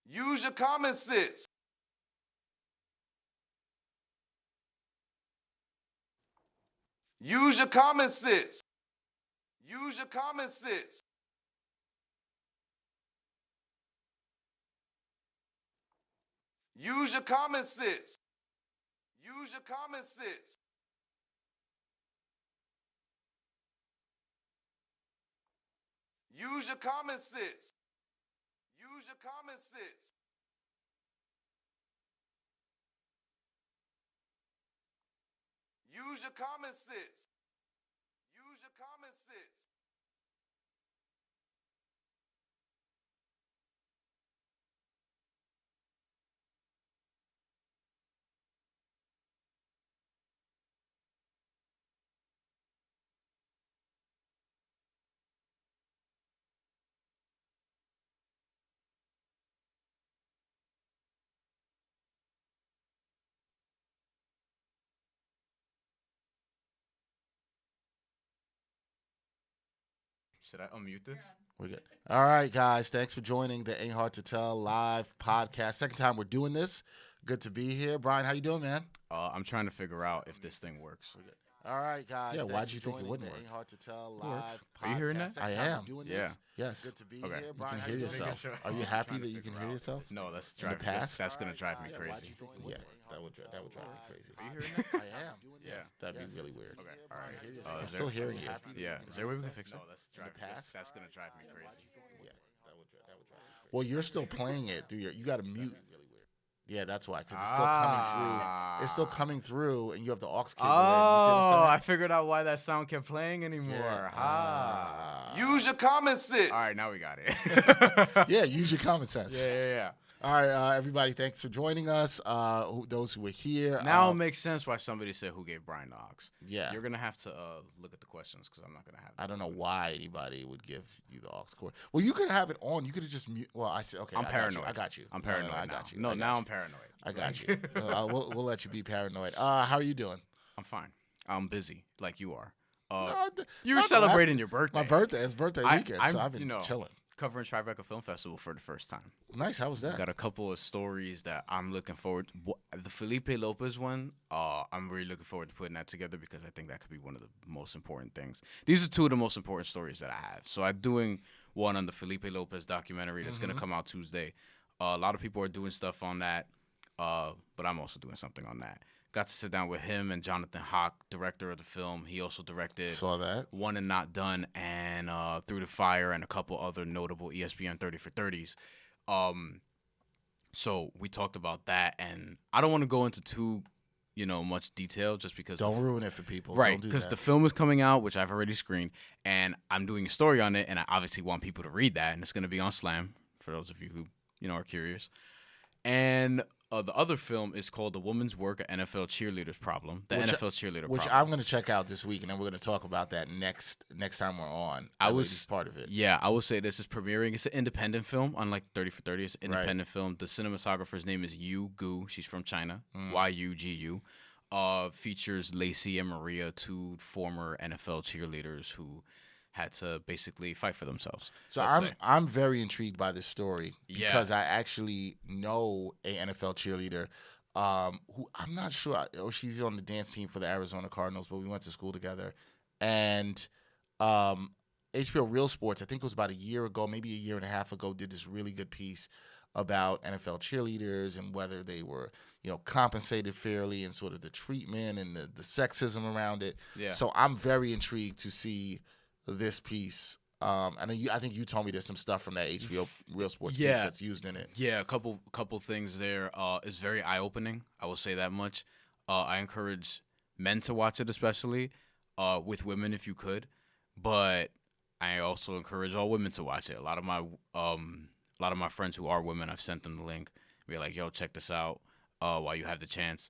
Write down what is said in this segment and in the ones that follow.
Use your common sense. Use your common sense. Use your common sense. Use your common sense. Use your common sense. Use your common sense. Use your common sense. Use your common sense. Use your common sense. Should I unmute this? We're good. All right, guys. Thanks for joining the Ain't Hard to Tell live podcast. Second time we're doing this. Good to be here. Bryan, how you doing, man? I'm trying to figure out if this thing works. We're good. All right, guys. Yeah, thanks why'd you think it wouldn't work? Ain't Hard to Tell live works. podcast. Are you hearing that? I am. Yeah. Yes. Good to be Okay. here. You Bryan, can how hear you doing? yourself. Are you happy that you can hear yourself? No, that's In the driving. past? That's gonna drive me Yeah, crazy. Yeah, that would drive me crazy. Are you hearing that? I am. Yeah. That'd be really weird. Okay. All right. I'm is still there- hearing you. Yeah. Is there a way we can fix it? No, No, that's driving- past. That's gonna drive me crazy. Yeah, that would drive me crazy. Well, you're still playing it through your. You got to mute. Yeah, that's why, because it's still coming through. It's still coming through, and you have the aux cable in. You see what Oh, I'm I figured out why that sound kept playing anymore. Yeah. Ah. Use your common sense. All right, now we got it. Yeah, use your common sense. yeah. All right, everybody, thanks for joining us. Those who were here. Now it makes sense why somebody said who gave Bryan the ox. Yeah. You're gonna have to look at the questions because I'm not gonna have. I don't know why anybody would give you the aux cord. Well, you could have it on. You could have just mute. Well, I said, okay. I'm I paranoid. Got you. I'm paranoid. I now. got you. No, I got now you. I'm paranoid. I got you. We'll let you be paranoid. How are you doing? I'm fine. I'm busy, like you are. No, You were not celebrating last- your birthday. My birthday. It's birthday weekend, so I'm, I've been chilling. Covering Tribeca Film Festival for the first time. Nice. How was that? Got a couple of stories that I'm looking forward to. The Felipe Lopez one, I'm really looking forward to putting that together because I think that could be one of the most important things. These are two of the most important stories that I have. So I'm doing one on the Felipe Lopez documentary that's going to come out Tuesday. A lot of people are doing stuff on that, but I'm also doing something on that. Got to sit down with him and Jonathan Hawk, director of the film. He also directed Saw that. One and Not Done and Through the Fire and a couple other notable ESPN 30 for 30s. So we talked about that, and I don't want to go into too, much detail just because. Don't ruin it for people. Right, because the film is coming out, which I've already screened, and I'm doing a story on it, and I obviously want people to read that, and it's going to be on Slam for those of you who are curious. And the other film is called The Woman's Work, an NFL Cheerleader's Problem. NFL Cheerleader which Problem. I'm going to check out this week, and then we're going to talk about that next time we're on. I At was- least part of it. Yeah, I will say this is premiering. It's an independent film, unlike 30 for 30. It's an Right. independent film. The cinematographer's name is Yu Gu. She's from China. Mm. Yugu. Features Lacey and Maria, two former NFL cheerleaders who had to basically fight for themselves. So let's say. I'm very intrigued by this story Yeah. because I actually know a NFL cheerleader who I'm not sure. She's on the dance team for the Arizona Cardinals, but we went to school together. And HBO Real Sports, I think it was about a year ago, maybe a year and a half ago, did this really good piece about NFL cheerleaders and whether they were, compensated fairly and sort of the treatment and the sexism around it. Yeah. So I'm very intrigued to see this piece. I think you told me there's some stuff from that HBO Real Sports piece Yeah. that's used in it. Yeah, a couple things there. It's very eye-opening. I will say that much. I encourage men to watch it, especially with women if you could. But I also encourage all women to watch it. A lot of my friends who are women, I've sent them the link. Be like, yo, check this out while you have the chance.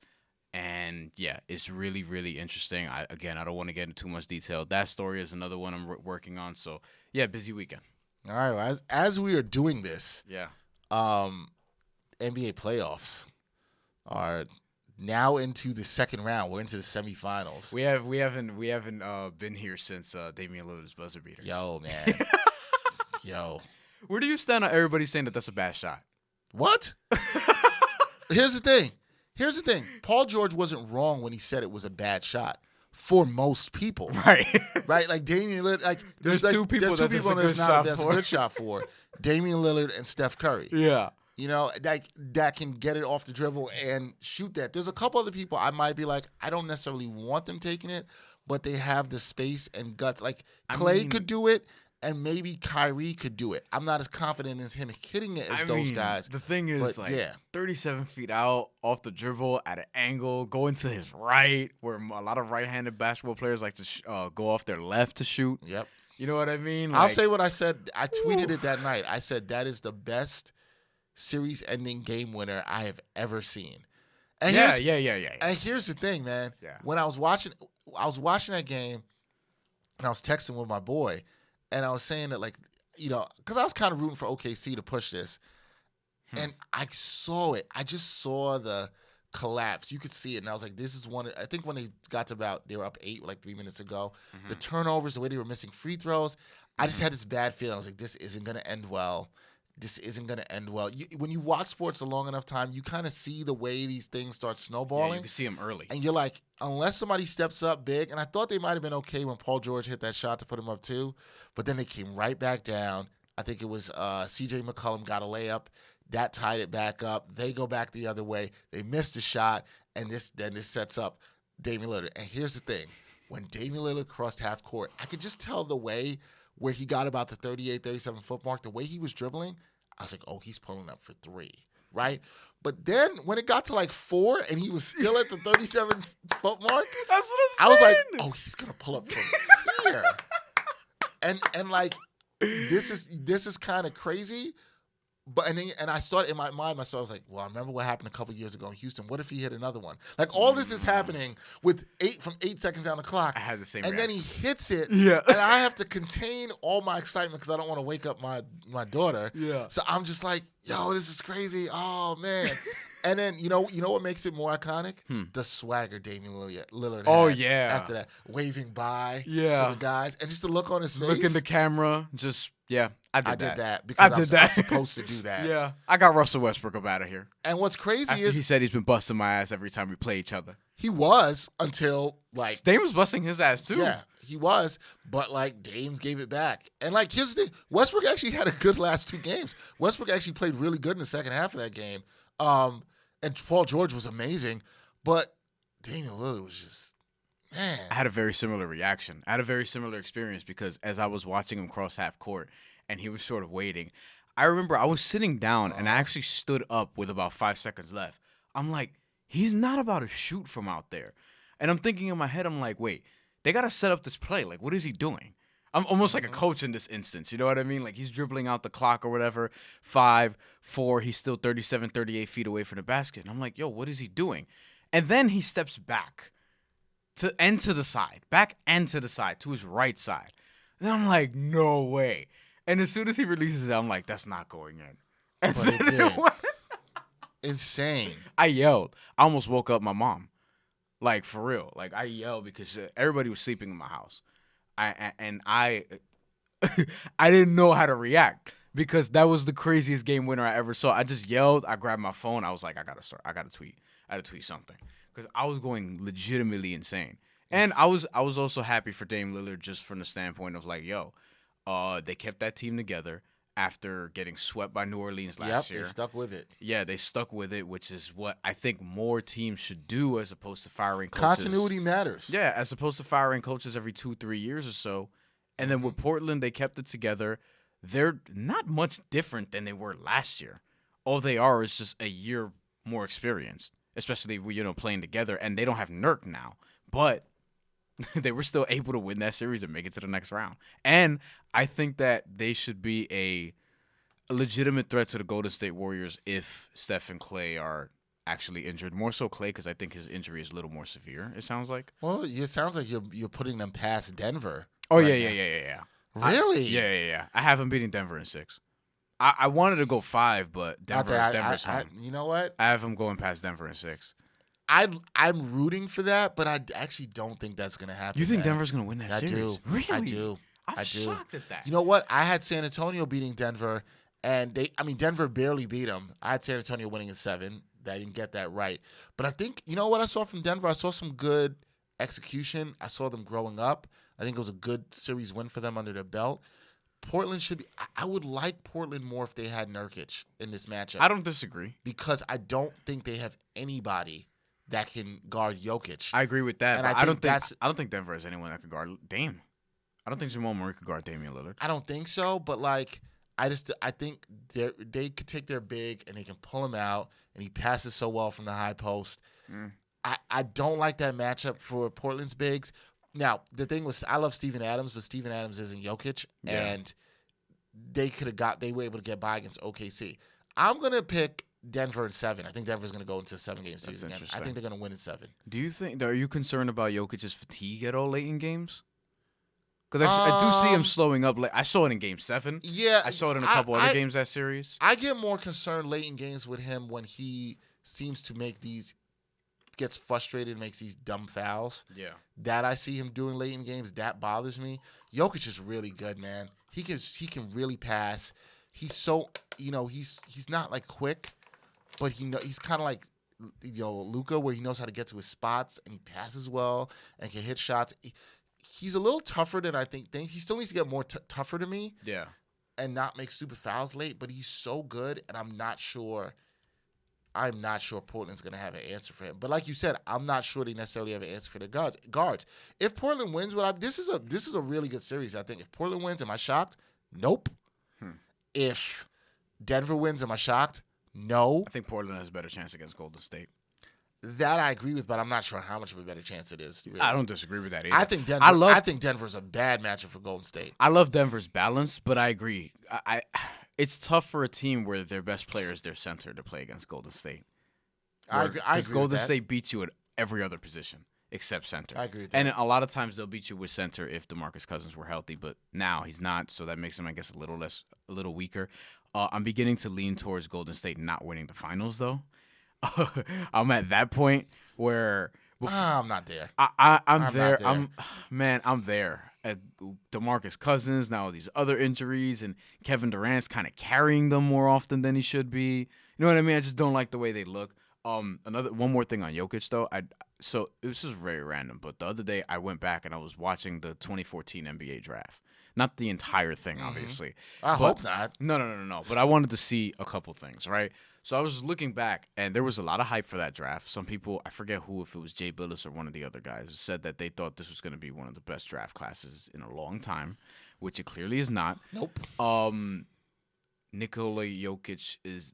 And yeah, it's really, really interesting. I don't want to get into too much detail. That story is another one I'm working on. So yeah, busy weekend. All right. Well, as we are doing this, Yeah. NBA playoffs are now into the second round. We're into the semifinals. We haven't been here since Damian Lillard's buzzer beater. Yo, man. Yo. Where do you stand on everybody saying that that's a bad shot? What? Here's the thing. Paul George wasn't wrong when he said it was a bad shot for most people. Right. Right? Like Damian Lillard. Like There's two people that's a good shot for. Damian Lillard and Steph Curry. Yeah. That can get it off the dribble and shoot that. There's a couple other people I might be like, I don't necessarily want them taking it, but they have the space and guts. Like Clay could do it, and maybe Kyrie could do it. I'm not as confident in him hitting it as those guys. The thing is, 37 feet out, off the dribble, at an angle, going to his right, where a lot of right-handed basketball players like to go off their left to shoot. Yep. You know what I mean? I'll say what I said. I tweeted it that night. I said that is the best series-ending game winner I have ever seen. And yeah. And here's the thing, man. Yeah. When I was watching that game, and I was texting with my boy, and I was saying that, because I was kind of rooting for OKC to push this, and I saw it. I just saw the collapse. You could see it, and I was like, this is one. I think when they got to they were up 8 like 3 minutes ago. The turnovers, the way they were missing free throws, I just had this bad feeling. I was like, this isn't going to end well. When you watch sports a long enough time, you kind of see the way these things start snowballing. Yeah, you can see them early. And you're like, unless somebody steps up big, and I thought they might have been okay when Paul George hit that shot to put him up 2, but then they came right back down. I think it was C.J. McCollum got a layup. That tied it back up. They go back the other way. They missed a shot, and this sets up Damian Lillard. And here's the thing. When Damian Lillard crossed half court, I could just tell the way where he got about the 38, 37-foot mark, the way he was dribbling, I was like, oh, he's pulling up for 3, right? But then when it got to 4 and he was still at the 37-foot mark, that's what I'm saying. I was like, oh, he's going to pull up from here. And this is kind of crazy. But and I started in my mind, I was like, well, I remember what happened a couple years ago in Houston. What if he hit another one? Like all this is happening with 8 seconds down the clock. I had the same. And reaction. then he hits it. Yeah. And I have to contain all my excitement because I don't want to wake up my daughter. Yeah. So I'm just like, yo, this is crazy. Oh man. And then you know what makes it more iconic? The swagger Damian Lillard had after that, waving by to the guys, and just the look on his face. Look in the camera, just I did that because I'm supposed to do that. Yeah, I got Russell Westbrook up out of here. And what's crazy After is he said he's been busting my ass every time we play each other. He was until Dame was busting his ass too. Yeah, he was, but Dame's gave it back. And here's the thing: Westbrook actually had a good last 2 games. Westbrook actually played really good in the second half of that game. And Paul George was amazing, but Damian Lillard was just, man. I had a very similar reaction. I had a very similar experience because as I was watching him cross half court and he was sort of waiting, I remember I was sitting down and I actually stood up with about 5 seconds left. I'm like, he's not about to shoot from out there. And I'm thinking in my head, I'm like, wait, they got to set up this play. Like, what is he doing? I'm almost like a coach in this instance. You know what I mean? Like he's dribbling out the clock or whatever. 5, 4, he's still 37, 38 feet away from the basket. And I'm like, yo, what is he doing? And then he steps back to the side, back and to the side, to his right side. And I'm like, no way. And as soon as he releases it, I'm like, that's not going in. And but it did. Insane. I yelled. I almost woke up my mom. Like, for real. Like, I yelled because everybody was sleeping in my house. I didn't know how to react because that was the craziest game winner I ever saw. I just yelled. I grabbed my phone. I was like, I got to tweet. I had to tweet something because I was going legitimately insane. And I was also happy for Dame Lillard just from the standpoint of like, yo, they kept that team together after getting swept by New Orleans last year. They stuck with it. Yeah, they stuck with it, which is what I think more teams should do as opposed to firing coaches. Continuity matters. Yeah, as opposed to firing coaches every 2-3 years or so. And then with Portland, they kept it together. They're not much different than they were last year. All they are is just a year more experienced, especially playing together. And they don't have Nurk now, but they were still able to win that series and make it to the next round. And I think that they should be a legitimate threat to the Golden State Warriors if Steph and Clay are actually injured. More so Clay because I think his injury is a little more severe, it sounds like. Well, it sounds like you're putting them past Denver. Oh, right yeah. Really? Yeah. I have them beating Denver in 6. I wanted to go 5, but Denver's home. You know what? I have them going past Denver in 6. I'm rooting for that, but I actually don't think that's going to happen. You think Denver's going to win that series? I do. Really? I do. I'm shocked at that. You know what? I had San Antonio beating Denver, And Denver barely beat them. I had San Antonio winning in 7. I didn't get that right. But I think, you know what I saw from Denver? I saw some good execution. I saw them growing up. I think it was a good series win for them under their belt. Portland should be – I would like Portland more if they had Nurkic in this matchup. I don't disagree. Because I don't think they have anybody that can guard Jokic. I agree with that. And But I don't think Denver has anyone that can guard Dame. I don't think Jamal Murray could guard Damian Lillard. I don't think so, but like I think they could take their big and they can pull him out, and he passes so well from the high post. I don't like that matchup for Portland's bigs. Now, the thing was, I love Steven Adams, but Steven Adams isn't Jokic, and they were able to get by against OKC. I'm gonna pick Denver in 7. I think Denver's gonna go into a 7-game series again. I think they're gonna win in 7. Are you concerned about Jokic's fatigue at all late in games? Because I do see him slowing up. I saw it in Game 7. Yeah, I saw it in a couple other games that series. I get more concerned late in games with him when he seems to gets frustrated, makes these dumb fouls. Yeah, that I see him doing late in games. That bothers me. Jokic is really good, man. He can really pass. He's so he's not like quick, but he's kind of like Luka, where he knows how to get to his spots and he passes well and can hit shots. He's a little tougher than I think. He still needs to get more tougher to me. Yeah. And not make stupid fouls late, but he's so good, and I'm not sure Portland's going to have an answer for him. But like you said, I'm not sure they necessarily have an answer for their guards. If Portland wins, this is a really good series, I think. If Portland wins, am I shocked? Nope. If Denver wins, am I shocked? No. I think Portland has a better chance against Golden State. That I agree with, but I'm not sure how much of a better chance it is. Really. I don't disagree with that either. I think Denver's a bad matchup for Golden State. I love Denver's balance, but I agree. It's tough for a team where their best player is their center to play against Golden State. I agree because Golden State beats you at every other position except center. I agree with that. And a lot of times they'll beat you with center if DeMarcus Cousins were healthy, but now he's not, so that makes him, I guess, a little weaker. I'm beginning to lean towards Golden State not winning the finals, though. I'm at that point where I'm not there. I'm there. I'm there. DeMarcus Cousins, now these other injuries, and Kevin Durant's kind of carrying them more often than he should be. You know what I mean? I just don't like the way they look. One more thing on Jokic though. So this is very random, but the other day I went back and I was watching the 2014 NBA draft. Not the entire thing, obviously. I hope not. No. But I wanted to see a couple things, right? So I was looking back, and there was a lot of hype for that draft. Some people, I forget who, if it was Jay Billis or one of the other guys, said that they thought this was going to be one of the best draft classes in a long time, which it clearly is not. Nope. Nikola Jokic is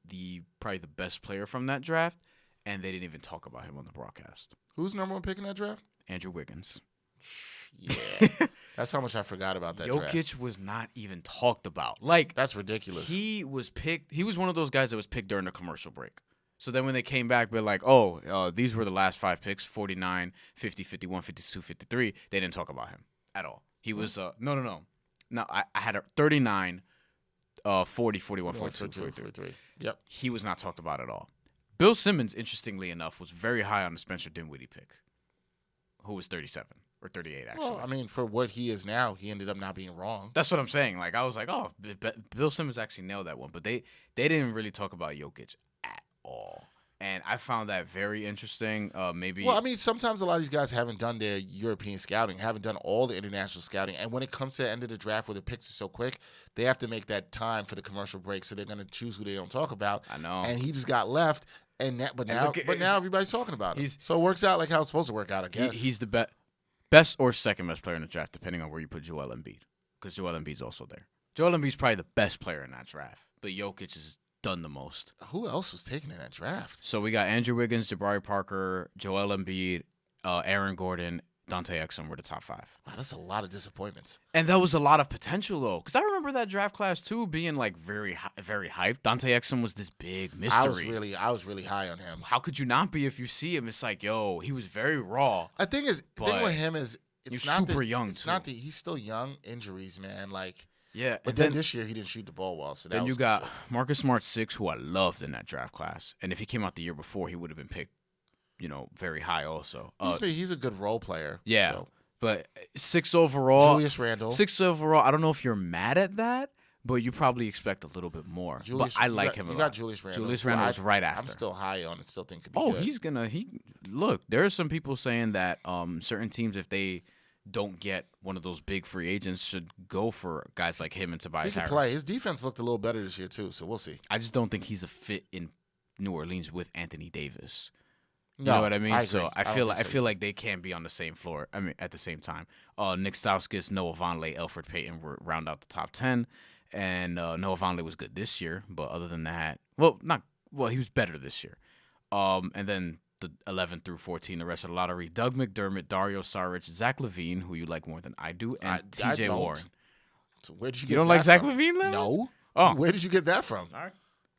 probably the best player from that draft, and they didn't even talk about him on the broadcast. Who's number 1 pick in that draft? Andrew Wiggins. Yeah, that's how much I forgot about that draft. Jokic was not even talked about. That's ridiculous. He was picked. He was one of those guys that was picked during the commercial break. So then when they came back, they're like, these were the last 5 picks, 49, 50, 51, 52, 53. They didn't talk about him at all. He was, no. No, I had a 39, 40, 41, 42, 43. Yep. He was not talked about at all. Bill Simmons, interestingly enough, was very high on the Spencer Dinwiddie pick, who was 37. Or 38, actually. Well, I mean, for what he is now, he ended up not being wrong. That's what I'm saying. I was like, Bill Simmons actually nailed that one. But they didn't really talk about Jokic at all. And I found that very interesting. Maybe. Well, I mean, sometimes a lot of these guys haven't done their European scouting, haven't done all the international scouting. And when it comes to the end of the draft where the picks are so quick, they have to make that time for the commercial break. So they're going to choose who they don't talk about. I know. And he just got left. But now everybody's talking about him. So it works out like how it's supposed to work out, I guess. He's the best or second best player in the draft, depending on where you put Joel Embiid. Because Joel Embiid's also there. Joel Embiid's probably the best player in that draft. But Jokic has done the most. Who else was taken in that draft? So we got Andrew Wiggins, Jabari Parker, Joel Embiid, Aaron Gordon, Dante Exum were the top 5. Wow, that's a lot of disappointments. And that was a lot of potential, though. Because I remember that draft class, too, being, very hyped. Dante Exum was this big mystery. I was really high on him. How could you not be if you see him? It's like, he was very raw. The thing with him is he's super young, too. He's still young. Injuries, man. Yeah. But then this year, he didn't shoot the ball well. So then you got Marcus Smart 6, who I loved in that draft class. And if he came out the year before, he would have been picked, very high also. He's a good role player. Yeah. So. But 6 overall. Julius Randle. 6 overall. I don't know if you're mad at that, but you probably expect a little bit more. Julius, but I like him a lot. lot. You got Julius Randle. Julius Randle was right after. I'm still high on it. Still think could be good. He's gonna. Look. There are some people saying that certain teams, if they don't get one of those big free agents, should go for guys like him and Tobias He can Harris. play. His defense looked a little better this year too, so we'll see. I just don't think he's a fit in New Orleans with Anthony Davis. You No, know what I mean? I So agree. I don't think feel like they can't be on the same floor. I mean, at the same time. Nick Stauskas, Noah Vonleh, Elfrid Payton were round out the top 10, and Noah Vonleh was good this year, but other than that, he was better this year. And then the 11 through 14, the rest of the lottery: Doug McDermott, Dario Saric, Zach LaVine, who you like more than I do, and T.J. Warren. So where did you get? You don't that like Zach from? LaVine, though? No. Oh. Where did you get that from? All right.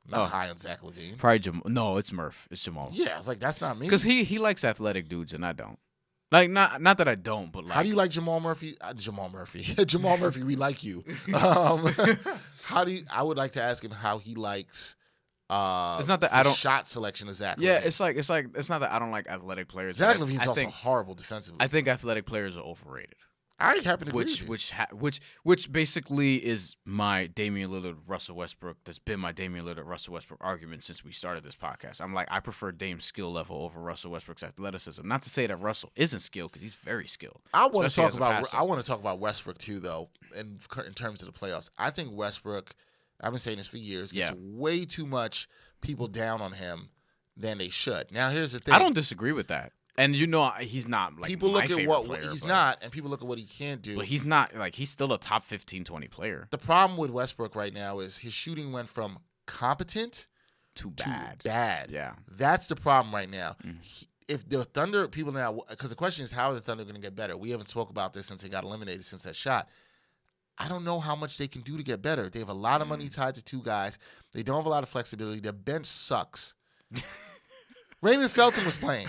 Not high on Zach LaVine. Probably Jamal. No, it's Murph. It's Jamal. Yeah, I was like, that's not me. Because he likes athletic dudes and I don't. Like not that I don't, but like. How do you like Jamal Murphy? Jamal Murphy. Jamal Murphy, we like you. I would like to ask him how he likes it's not that I don't shot selection of Zach Yeah, LaVine. it's not that I don't like athletic players. Zach LaVine's also horrible defensively. I think athletic players are overrated. I happen to agree with you. Which basically is my Damian Lillard, Russell Westbrook. That's been my Damian Lillard, Russell Westbrook argument since we started this podcast. I'm like, I prefer Dame's skill level over Russell Westbrook's athleticism. Not to say that Russell isn't skilled, because he's very skilled. I want to Especially talk about Westbrook too, though, in terms of the playoffs. I think Westbrook, I've been saying this for years, gets way too much people down on him than they should. Now, here's the thing. I don't disagree with that. And he's not like people my look at what player, he's but, not, and people look at what he can't do. But he's not like he's still a top 15, 20 player. The problem with Westbrook right now is his shooting went from competent to bad. Yeah, that's the problem right now. If the Thunder people now, because the question is, how are the Thunder going to get better? We haven't spoke about this since they got eliminated since that shot. I don't know how much they can do to get better. They have a lot of money tied to two guys. They don't have a lot of flexibility. Their bench sucks. Raymond Felton was playing.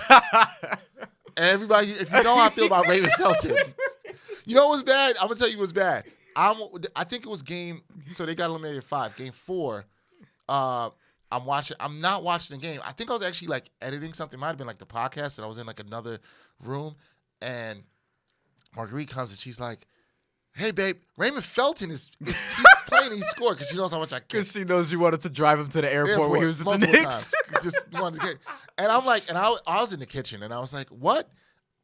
Everybody, if you know how I feel about Raymond Felton, you know what was bad? I'm going to tell you what was bad. I think it was so they got eliminated 5. Game 4, I'm not watching the game. I think I was actually like editing something. It might have been like the podcast, and I was in like another room, and Marguerite comes and she's like, "Hey, babe, Raymond Felton he's playing. He scored because she knows how much I care." Because she knows you wanted to drive him to the airport when he was at the Knicks. Just wanted to get, and I'm like, and I was in the kitchen, and I was like, "What?"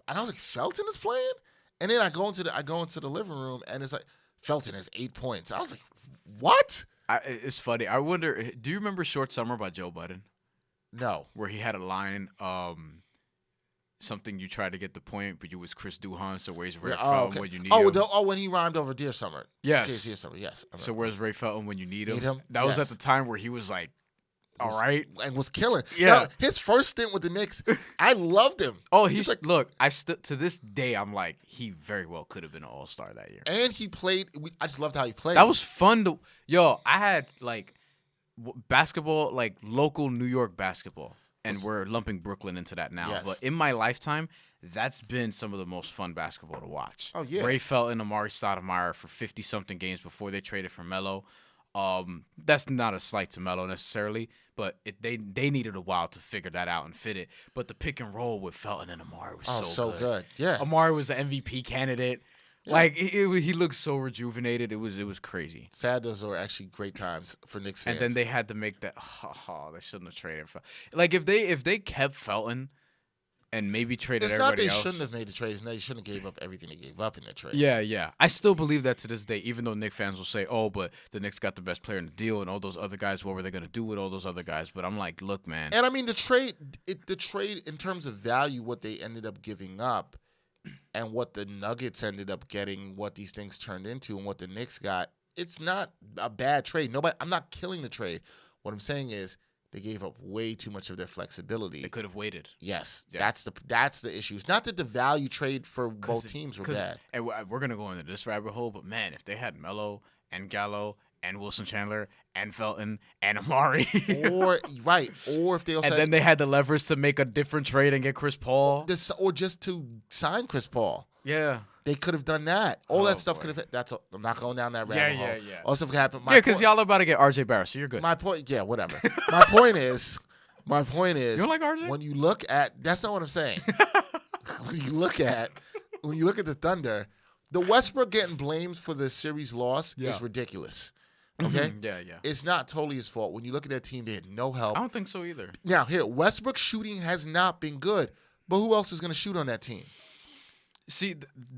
And I was like, "Felton is playing?" And then I go into the living room, and it's like Felton has 8 points. I was like, "What?" It's funny. I wonder. Do you remember "Short Summer" by Joe Budden? No. Where he had a line, something you tried to get the point, but you was Chris Duhon. So where's Ray Felton when you need him? When he rhymed over Dear Summer. Yes. Dear Summer. Yes. So where's Ray Felton when you need him? That That was at the time where he was like, all right, and was killing. Yeah. Now, his first stint with the Knicks, I loved him. Oh, he's like, look, to this day, I'm like, he very well could have been an all-star that year. And he played. I just loved how he played. That was fun to. I had like basketball, like local New York basketball, and we're lumping Brooklyn into that now. Yes. But in my lifetime, that's been some of the most fun basketball to watch. Oh yeah, Ray Felton, Amari Stoudemire for 50-something games before they traded for Melo. That's not a slight to Melo necessarily, but they needed a while to figure that out and fit it. But the pick and roll with Felton and Amari was so good. Yeah, Amari was an MVP candidate. Yeah. Like he looked so rejuvenated. It was crazy. Sad, those were actually great times for Knicks fans. And then they had to make that. They shouldn't have traded Felton. Like if they kept Felton and maybe traded everybody else. It's not they shouldn't have made the trades. They shouldn't have gave up everything they gave up in that trade. Yeah. I still believe that to this day, even though Knicks fans will say, "Oh, but the Knicks got the best player in the deal, and all those other guys. What were they going to do with all those other guys?" But I'm like, look, man. And I mean, the trade in terms of value, what they ended up giving up, and what the Nuggets ended up getting, what these things turned into, and what the Knicks got, it's not a bad trade. I'm not killing the trade. What I'm saying is, they gave up way too much of their flexibility. They could have waited. Yes, yeah. That's the issue. It's not that the value trade for both teams were bad. And we're gonna go into this rabbit hole, but man, if they had Melo and Gallo and Wilson Chandler and Felton and Amari, or if they also and then they had the leverage to make a different trade and get Chris Paul, or just to sign Chris Paul. Yeah. They could have done that. All that stuff could have. I'm not going down that rabbit hole. Yeah. All stuff could happen. Because y'all are about to get RJ Barrett, so you're good. My point. Yeah, whatever. my point is. You don't like RJ? When you look at, that's not what I'm saying. when you look at the Thunder, the Westbrook getting blamed for the series loss is ridiculous. Okay? Yeah. It's not totally his fault. When you look at that team, they had no help. I don't think so either. Now, here, Westbrook's shooting has not been good. But who else is going to shoot on that team? See,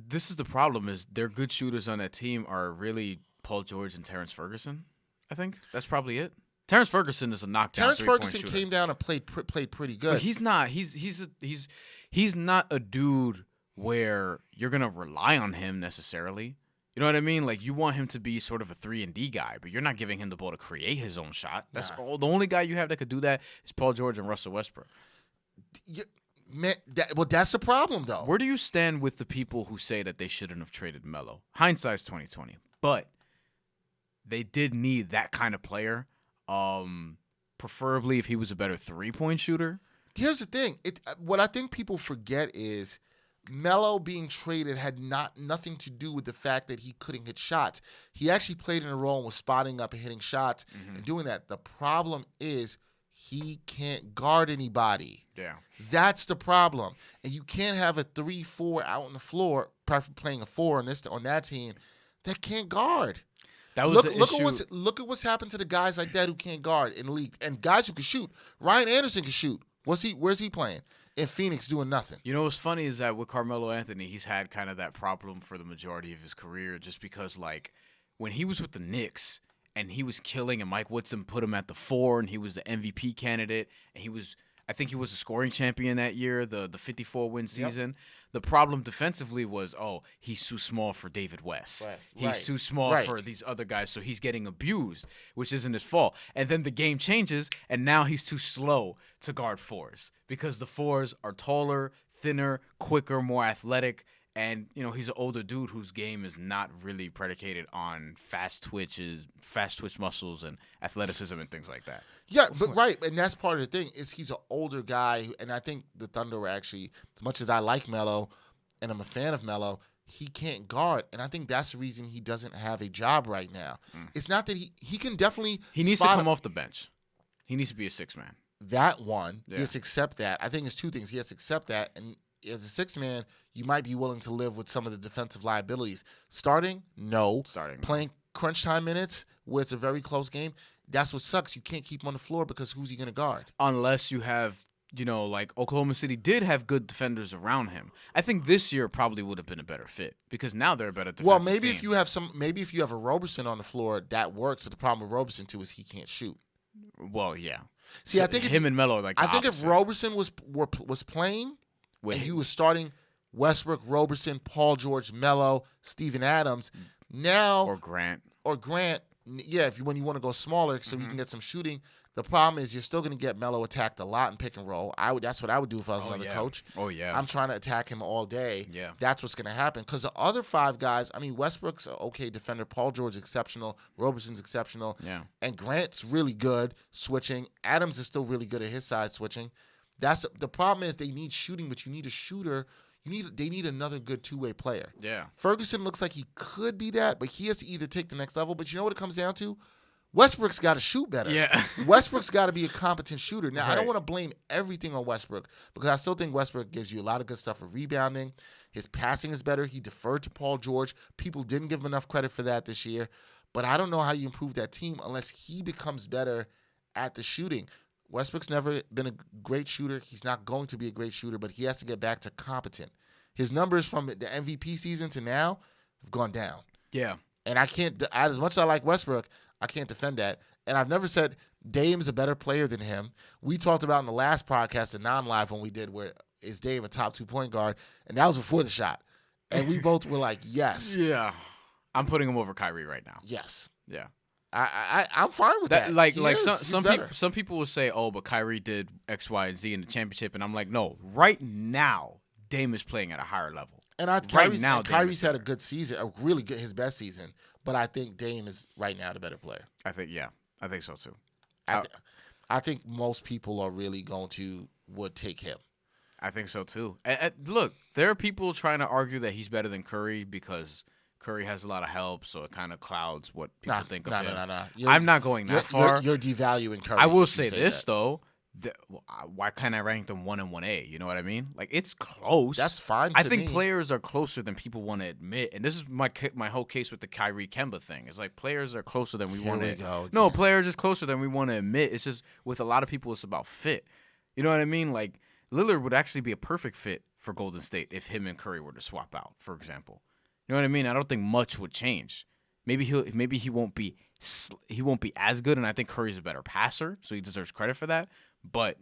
this is the problem: is their good shooters on that team are really Paul George and Terrence Ferguson. I think that's probably it. Terrence Ferguson is a knockdown. Terrence Ferguson shooter. came down and played pretty good. But he's not. He's not a dude where you're gonna rely on him necessarily. You know what I mean? Like, you want him to be sort of a 3-and-D guy, but you're not giving him the ball to create his own shot. That's all. The only guy you have that could do that is Paul George and Russell Westbrook. Man, that's the problem, though. Where do you stand with the people who say that they shouldn't have traded Melo? Hindsight's 20/20, but they did need that kind of player. Preferably if he was a better 3-point shooter. Here's the thing. What I think people forget is Melo being traded had nothing to do with the fact that he couldn't hit shots. He actually played in a role and was spotting up and hitting shots and doing that. The problem is he can't guard anybody. Yeah. That's the problem. And you can't have a 3-4 out on the floor, playing a 4 on that team, that can't guard. That was look at what's happened to the guys like that who can't guard in the league, and guys who can shoot. Ryan Anderson can shoot. Where's he playing? In Phoenix, doing nothing. You know what's funny is that with Carmelo Anthony, he's had kind of that problem for the majority of his career, just because, like, when he was with the Knicks and he was killing, and Mike Woodson put him at the 4, and he was the MVP candidate, and I think he was a scoring champion that year, the 54-win season. Yep. The problem defensively was, he's too small for David West. He's too small for these other guys, so he's getting abused, which isn't his fault. And then the game changes, and now he's too slow to guard 4s because the 4s are taller, thinner, quicker, more athletic. And, he's an older dude whose game is not really predicated on fast twitch muscles and athleticism and things like that. Yeah, but right, and that's part of the thing is he's an older guy, and I think the Thunder were actually, as much as I like Melo, and I'm a fan of Melo, he can't guard, and I think that's the reason he doesn't have a job right now. It's not that he can definitely. He needs to come off the bench. He needs to be a 6-man. That one, he has to accept that. I think it's two things. He has to accept that, and as a 6-man, you might be willing to live with some of the defensive liabilities. Starting, no. Playing crunch time minutes where it's a very close game. That's what sucks. You can't keep him on the floor because who's he going to guard? Unless you have, like Oklahoma City did have good defenders around him. I think this year probably would have been a better fit because now they're a better defensive team. Well, maybe if you have a Roberson on the floor, that works. But the problem with Roberson too is he can't shoot. Well, yeah. See, I think and Melo are like. I think if Roberson was playing and he was starting Westbrook, Roberson, Paul George, Melo, Steven Adams, now or Grant. Yeah, when you want to go smaller so you can get some shooting. The problem is you're still going to get Melo attacked a lot in pick and roll. That's what I would do if I was another coach. Oh, yeah. I'm trying to attack him all day. Yeah. That's what's going to happen. Because the other 5 guys, Westbrook's an okay defender. Paul George exceptional. Roberson's exceptional. Yeah. And Grant's really good switching. Adams is still really good at his side switching. The problem is they need shooting, but you need a shooter. They need another good 2-way player. Yeah. Ferguson looks like he could be that, but he has to either take the next level. But you know what it comes down to? Westbrook's got to shoot better. Yeah. Westbrook's got to be a competent shooter. Now, I don't want to blame everything on Westbrook because I still think Westbrook gives you a lot of good stuff for rebounding. His passing is better. He deferred to Paul George. People didn't give him enough credit for that this year. But I don't know how you improve that team unless he becomes better at the shooting. Westbrook's never been a great shooter. He's not going to be a great shooter, but he has to get back to competent. His numbers from the MVP season to now have gone down. Yeah. And as much as I like Westbrook, I can't defend that. And I've never said Dame's a better player than him. We talked about in the last podcast, the non-live one we did, where is Dame a top 2-point guard? And that was before the shot. And we both were like, yes. Yeah. I'm putting him over Kyrie right now. Yes. Yeah. I'm fine with that. Some people will say, but Kyrie did X, Y, and Z in the championship, and I'm like, no. Right now, Dame is playing at a higher level. And Kyrie's had a good season, a really good, his best season. But I think Dame is right now the better player. I think so too. I think most people are really would take him. I think so too. And look, there are people trying to argue that he's better than Curry because Curry has a lot of help, so it kind of clouds what people think of him. No. I'm not going that far. You're devaluing Curry. I will say this, though. why can't I rank them 1 and 1A? You know what I mean? Like, it's close. That's fine. I to think me. players are closer than people want to admit, and this is my whole case with the Kyrie Kemba thing. It's like players are closer than we Here want we to. go. No, players is closer than we want to admit. It's just with a lot of people, it's about fit. You know what I mean? Like, Lillard would actually be a perfect fit for Golden State if him and Curry were to swap out, for example. You know what I mean? I don't think much would change. Maybe he won't be as good, and I think Curry's a better passer, so he deserves credit for that. But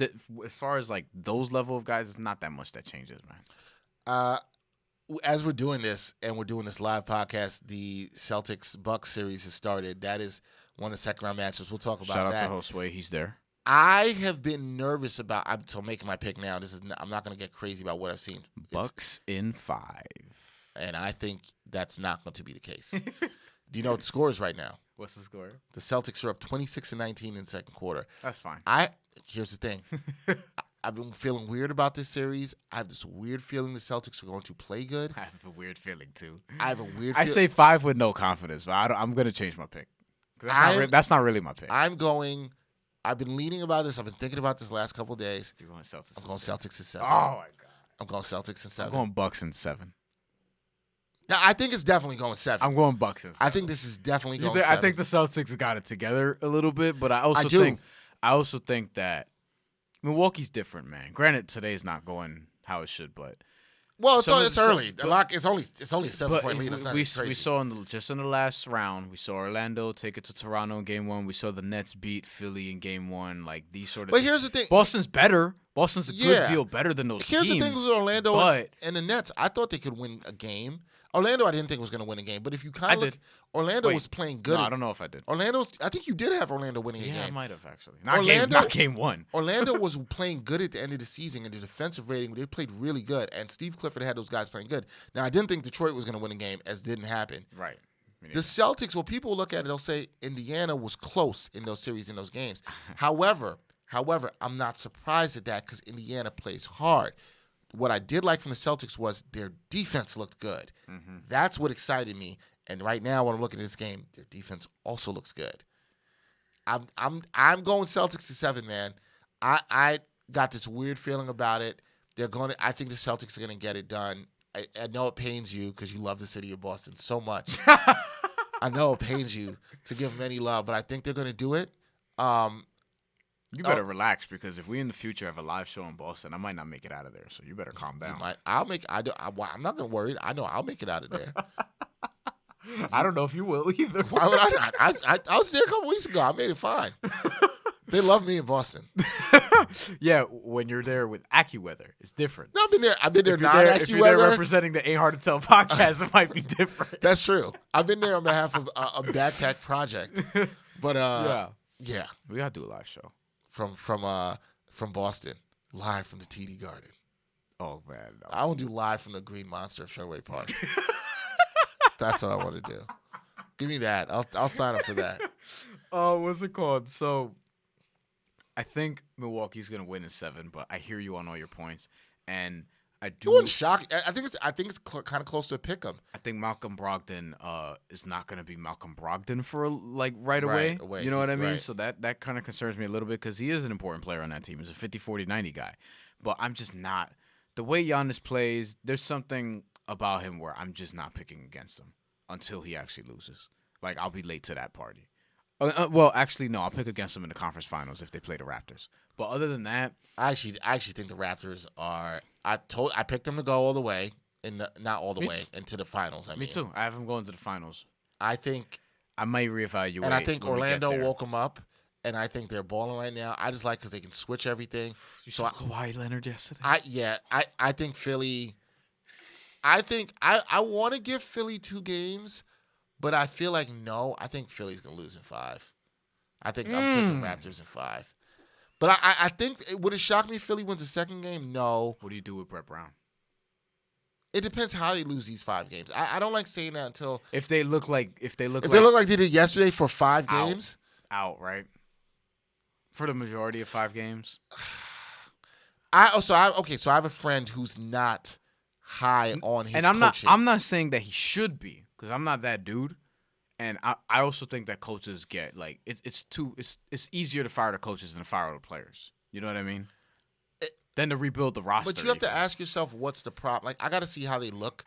as far as like those level of guys, it's not that much that changes, man. As we're doing this and we're doing this live podcast, the Celtics Bucks series has started. That is one of the second round matchups. We'll talk about Shout that. out to Josue, he's there. I have been nervous about. So making my pick now. I'm not going to get crazy about what I've seen. Bucks in 5, and I think that's not going to be the case. Do you know what the score is right now? What's the score? The Celtics are up 26-19 in the second quarter. That's fine. Here's the thing. I've been feeling weird about this series. I have this weird feeling the Celtics are going to play good. I have a weird feeling too. I have a weird. I say 5 with no confidence, but I'm going to change my pick. That's not really my pick. I've been leaning about this. I've been thinking about this last couple of days. You're going Celtics. I'm going Celtics in 7. Oh my god. I'm going Celtics in 7. I'm going Bucks in 7. Now, I think it's definitely going 7. I'm going Bucks in 7. I think this is definitely going 7. I think the Celtics got it together a little bit, but I also think that Milwaukee's different, man. Granted, today's not going how it should, but it's early. It's only a 7-point lead. We saw just in the last round, we saw Orlando take it to Toronto in Game 1. We saw the Nets beat Philly in Game 1. Like these sort of. But here's the thing: Boston's better. Boston's a good deal better than those teams. Here's the thing with Orlando and the Nets. I thought they could win a game. Orlando, I didn't think was going to win a game, but if you kind of look, Orlando was playing good. No, I don't know if I did. I think you did have Orlando winning a game. Yeah, I might have actually. Not game 1. Orlando was playing good at the end of the season, and the defensive rating, they played really good, and Steve Clifford had those guys playing good. Now, I didn't think Detroit was going to win a game, as didn't happen. Right. The Celtics, well, people look at it, they'll say Indiana was close in those series, in those games. However, I'm not surprised at that because Indiana plays hard. What I did like from the Celtics was their defense looked good. Mm-hmm. That's what excited me. And right now, when I'm looking at this game, their defense also looks good. I'm going Celtics to 7, man. I got this weird feeling about it. I think the Celtics are gonna get it done. I know it pains you because you love the city of Boston so much. I know it pains you to give them any love, but I think they're gonna do it. You better relax because if we in the future have a live show in Boston, I might not make it out of there. So you better calm down. I'm not gonna worry. I know I'll make it out of there. I don't know if you will either. Why would I not? I was there a couple weeks ago. I made it fine. They love me in Boston. Yeah, when you're there with AccuWeather, it's different. No, I've been there non-AccuWeather. If you're there representing the Ain't Hard to Tell podcast, it might be different. That's true. I've been there on behalf of a Backpack Project. But yeah, we gotta do a live show. From Boston, live from the TD Garden. Oh man, no. I want to do live from the Green Monster at Fenway Park. That's what I want to do. Give me that. I'll sign up for that. Oh, what's it called? So, I think Milwaukee's gonna win in 7, but I hear you on all your points, and I do. It wouldn't shock. I think it's kind of close to a pick 'em. I think Malcolm Brogdon is not going to be Malcolm Brogdon for right away. You know what I mean? Right. So that kind of concerns me a little bit because he is an important player on that team. He's a 50, 40, 90 guy. But I'm just not. The way Giannis plays, there's something about him where I'm just not picking against him until he actually loses. Like, I'll be late to that party. Well, actually, no. I'll pick against them in the conference finals if they play the Raptors. But other than that, I actually think the Raptors are. I picked them to go all the way, not all the way into the finals. Me too. I have them going to the finals. I think I might reevaluate. And I think Orlando woke them up, and I think they're balling right now. I just like because they can switch everything. You saw Kawhi Leonard yesterday. I think Philly. I want to give Philly 2 games. But I feel like no. I think Philly's gonna lose in 5. I think I'm taking Raptors in 5. But I think would it shock me if Philly wins the second game? No. What do you do with Brett Brown? It depends how they lose these 5 games. I don't like saying that until if they look like they look like they did yesterday for 5 games. Out right. For the majority of 5 games. So I have a friend who's not high on his and I'm not saying that he should be. Because I'm not that dude. And I also think that coaches get like it's easier to fire the coaches than to fire the players. You know what I mean? Then to rebuild the roster. But you have to ask yourself, what's the problem? Like, I got to see how they look.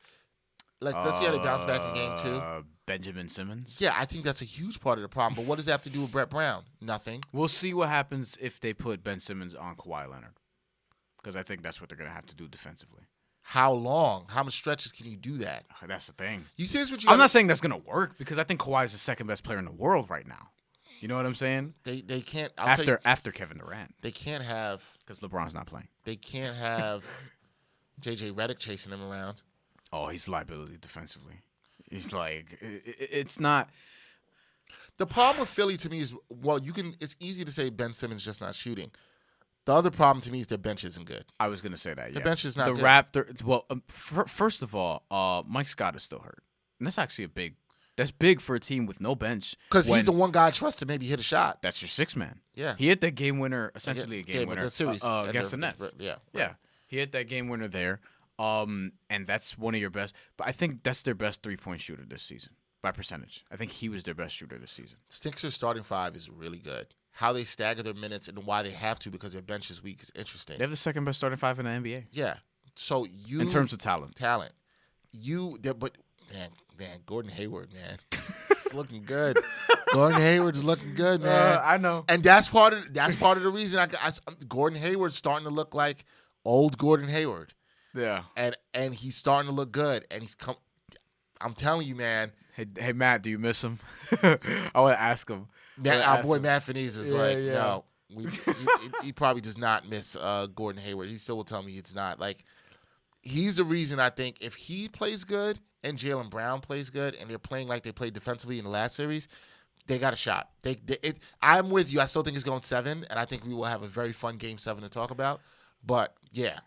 Like, let's see how they bounce back in game 2. Benjamin Simmons. Yeah, I think that's a huge part of the problem. But what does that have to do with Brett Brown? Nothing. We'll see what happens if they put Ben Simmons on Kawhi Leonard, because I think that's what they're gonna have to do defensively. How long? How much stretches can you do that? That's the thing. You see this? What you I'm not saying that's gonna work, because I think Kawhi is the second best player in the world right now. You know what I'm saying? They can't. After Kevin Durant. They can't have, because LeBron's not playing. They can't have JJ Redick chasing him around. Oh, he's a liability defensively. He's like, it's not. The problem with Philly to me is, well, it's easy to say Ben Simmons just not shooting. The other problem to me is their bench isn't good. I was gonna say that. Yeah. The bench is not the good. Raptor. Well, first of all, Mike Scott is still hurt, and that's actually That's big for a team with no bench. Because he's the one guy I trust to maybe hit a shot. That's your sixth man. Yeah. He hit that game winner, essentially a game winner the series, against the Nets. Yeah. Right. Yeah. He hit that game winner there. And that's one of your best. But I think that's their best 3-point shooter this season by percentage. I think he was their best shooter this season. Sixers starting 5 is really good. How they stagger their minutes and why they have to because their bench is weak is interesting. They have the second best starting 5 in the NBA. Yeah. So in terms of talent. But man, Gordon Hayward, man. It's looking good. Gordon Hayward's looking good, man. I know. And that's part of the reason Gordon Hayward's starting to look like old Gordon Hayward. Yeah. And he's starting to look good. And I'm telling you, man. Hey Matt, do you miss him? I want to ask him. Our boy Matt Feniz is no. He probably does not miss Gordon Hayward. He still will tell me it's not. Like, he's the reason I think if he plays good and Jaylen Brown plays good and they're playing like they played defensively in the last series, they got a shot. I'm with you. I still think it's going 7, and I think we will have a very fun Game 7 to talk about. But, yeah.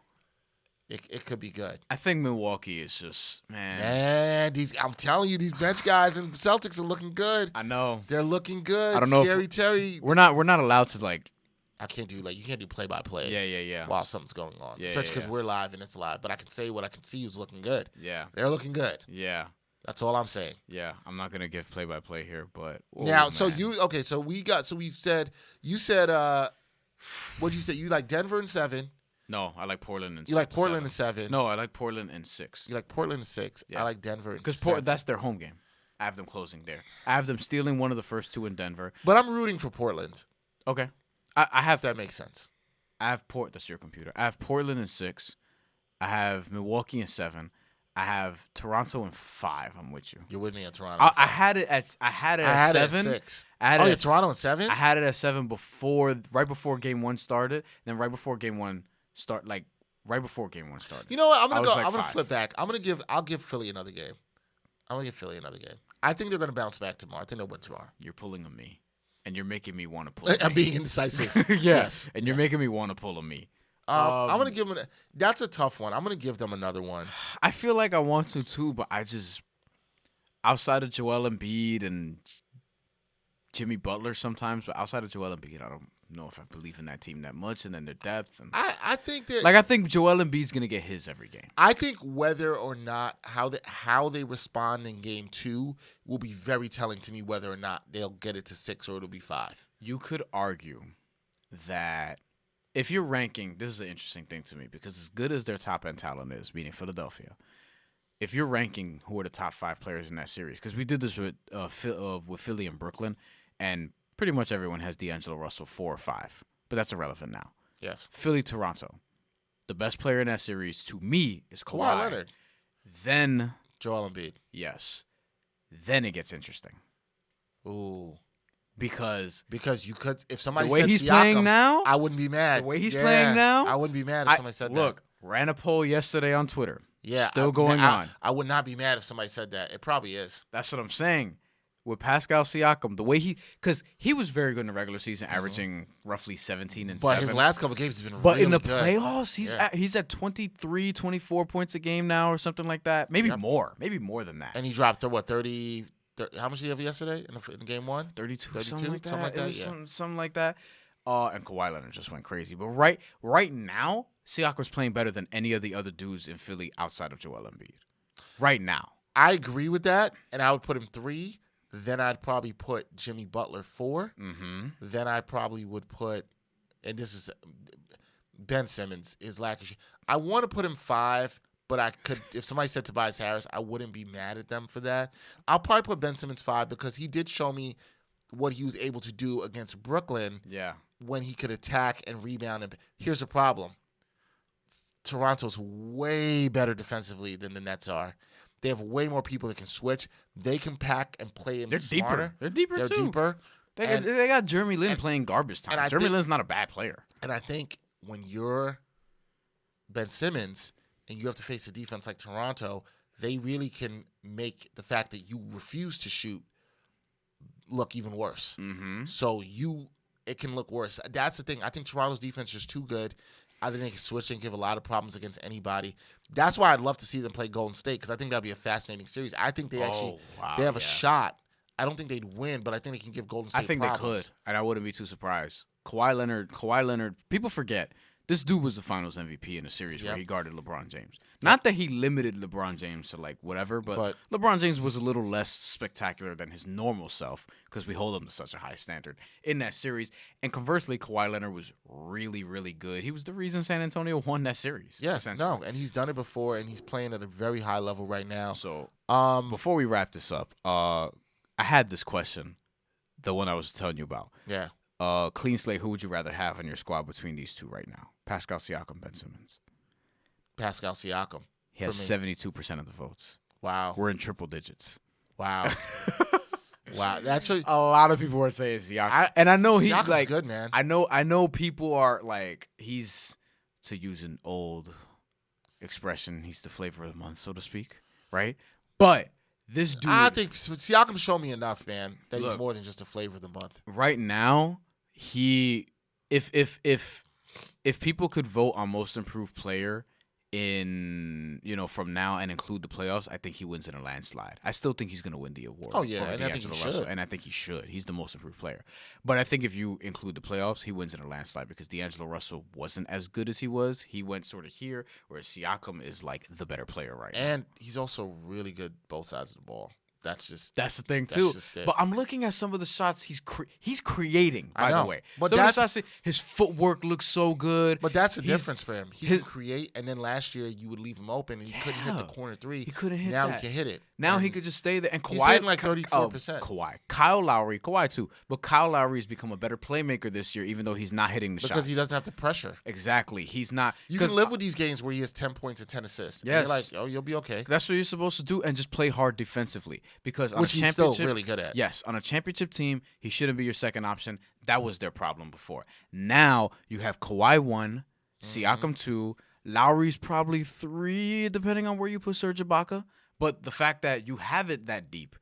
It could be good. I think Milwaukee is just, man. Man, I'm telling you, these bench guys and Celtics are looking good. I know. They're looking good. I don't know. Scary Terry. We're not allowed to, like. I can't do, you can't do play-by-play. Yeah. While something's going on. Yeah, especially because we're live and it's live. But I can say what I can see who's looking good. Yeah. They're looking good. Yeah. That's all I'm saying. Yeah. I'm not going to give play-by-play here, but. Now, man. You said, what'd you say? You like Denver in 7. No, I like Portland in 6. You like Portland in 7. No, I like Portland in 6. You like Portland in 6. Yeah. I like Denver in 7. Because that's their home game. I have them closing there. I have them stealing one of the first 2 in Denver. But I'm rooting for Portland. Okay. I have. That makes sense. I have That's your computer. I have Portland in 6. I have Milwaukee in 7. I have Toronto in 5. I'm with you. You're with me on Toronto. I had it at 7. I had it at 6. Toronto in 7? I had it at 7 right before Game 1 started. Then right before Game 1 started. You know what? I'm gonna flip back. I'll give Philly another game. I think they're gonna bounce back tomorrow. I think they'll win tomorrow. You're pulling a me, and you're making me want to pull. I'm being indecisive. Yes, and you're making me want to pull a me. I'm gonna give them. That's a tough one. I'm gonna give them another one. I feel like I want to too, but I just outside of Joel Embiid and Jimmy Butler sometimes, but outside of Joel Embiid, I don't know if I believe in that team that much, and then their depth. And I think that I think Joel Embiid's gonna get his every game. I think whether or not how they respond in Game 2 will be very telling to me whether or not they'll get it to 6 or it'll be 5. You could argue that if you're ranking, this is an interesting thing to me because as good as their top end talent is, meaning Philadelphia, if you're ranking who are the top 5 players in that series, because we did this with Philly and Brooklyn, and pretty much everyone has D'Angelo Russell 4 or 5, but that's irrelevant now. Yes. Philly, Toronto. The best player in that series, to me, is Kawhi Leonard. Then Joel Embiid. Yes. Then it gets interesting. Ooh. Because you could, if somebody the way said he's Siakam, playing now, I wouldn't be mad. The way he's playing now, I wouldn't be mad if somebody said that. Look, ran a poll yesterday on Twitter. Yeah, still going on. I would not be mad if somebody said that. It probably is. That's what I'm saying. With Pascal Siakam, the way because he was very good in the regular season, averaging roughly 17 and 7. But his last couple games has been but really good. But in the playoffs, he's at 23, 24 points a game now or something like that. Maybe more. Maybe more than that. And he dropped, 30 how much did he have yesterday in Game 1? 32, something like that. Yeah. Something like that. And Kawhi Leonard just went crazy. But right now, Siakam's playing better than any of the other dudes in Philly outside of Joel Embiid. Right now. I agree with that, and I would put him 3. Then I'd probably put Jimmy Butler 4. Mm-hmm. Then I probably would put, and this is Ben Simmons is lacking. I want to put him 5, but I could, if somebody said Tobias Harris, I wouldn't be mad at them for that. I'll probably put Ben Simmons 5 because he did show me what he was able to do against Brooklyn. Yeah. When he could attack and rebound. And here's the problem. Toronto's way better defensively than the Nets are. They have way more people that can switch. They can pack and play. They're smarter. deeper. They're deeper They're too. deeper. They got Jeremy Lin playing garbage time. Jeremy Lin's not a bad player. And I think when you're Ben Simmons and you have to face a defense like Toronto, they really can make the fact that you refuse to shoot look even worse. Mm-hmm. So it can look worse. That's the thing. I think Toronto's defense is too good. I think they can switch and give a lot of problems against anybody. That's why I'd love to see them play Golden State because I think that'd be a fascinating series. I think they they have a shot. I don't think they'd win, but I think they can give Golden State problems. They could, and I wouldn't be too surprised. Kawhi Leonard, people forget, this dude was the finals MVP in a series where he guarded LeBron James. Not that he limited LeBron James to like whatever, but LeBron James was a little less spectacular than his normal self because we hold him to such a high standard in that series. And conversely, Kawhi Leonard was really, really good. He was the reason San Antonio won that series. Yes, and he's done it before, and he's playing at a very high level right now. So before we wrap this up, I had this question, the one I was telling you about. Yeah. Clean slate, who would you rather have in your squad between these two right now? Pascal Siakam, Ben Simmons. Pascal Siakam. He has 72% of the votes. Wow. We're in triple digits. Wow. Wow. That's a lot of people are saying Siakam. And I know he's like good, man. I know people are like, he's, to use an old expression, he's the flavor of the month, so to speak. Right? But this dude, I think Siakam showed me enough, man, that he's more than just a flavor of the month. Right now, if people could vote on most improved player from now and include the playoffs, I think he wins in a landslide. I still think he's going to win the award. Oh yeah, and I think he should. And I think he should. He's the most improved player. But I think if you include the playoffs, he wins in a landslide because D'Angelo Russell wasn't as good as he was. He went sort of here, whereas Siakam is like the better player right now. And he's also really good both sides of the ball. That's the thing too. But I'm looking at some of the shots he's creating. By the way, but his footwork looks so good. But that's the difference for him. He can create, and then last year you would leave him open, and he couldn't hit the corner three. He couldn't hit. Now he can hit it. Now he could just stay there. And Kawhi, he's hitting like 34%. Kyle Lowry too. But Kyle Lowry has become a better playmaker this year, even though he's not hitting the shots because he doesn't have the pressure. Exactly, he's not. You can live with these games where he has 10 points and 10 assists. Yes, and you're like, oh, you'll be okay. That's what you're supposed to do, and just play hard defensively because which he's still really good at. Yes, on a championship team, he shouldn't be your second option. That was their problem before. Now you have Kawhi 1, Siakam 2, Lowry's probably 3, depending on where you put Serge Ibaka. But the fact that you have it that deep,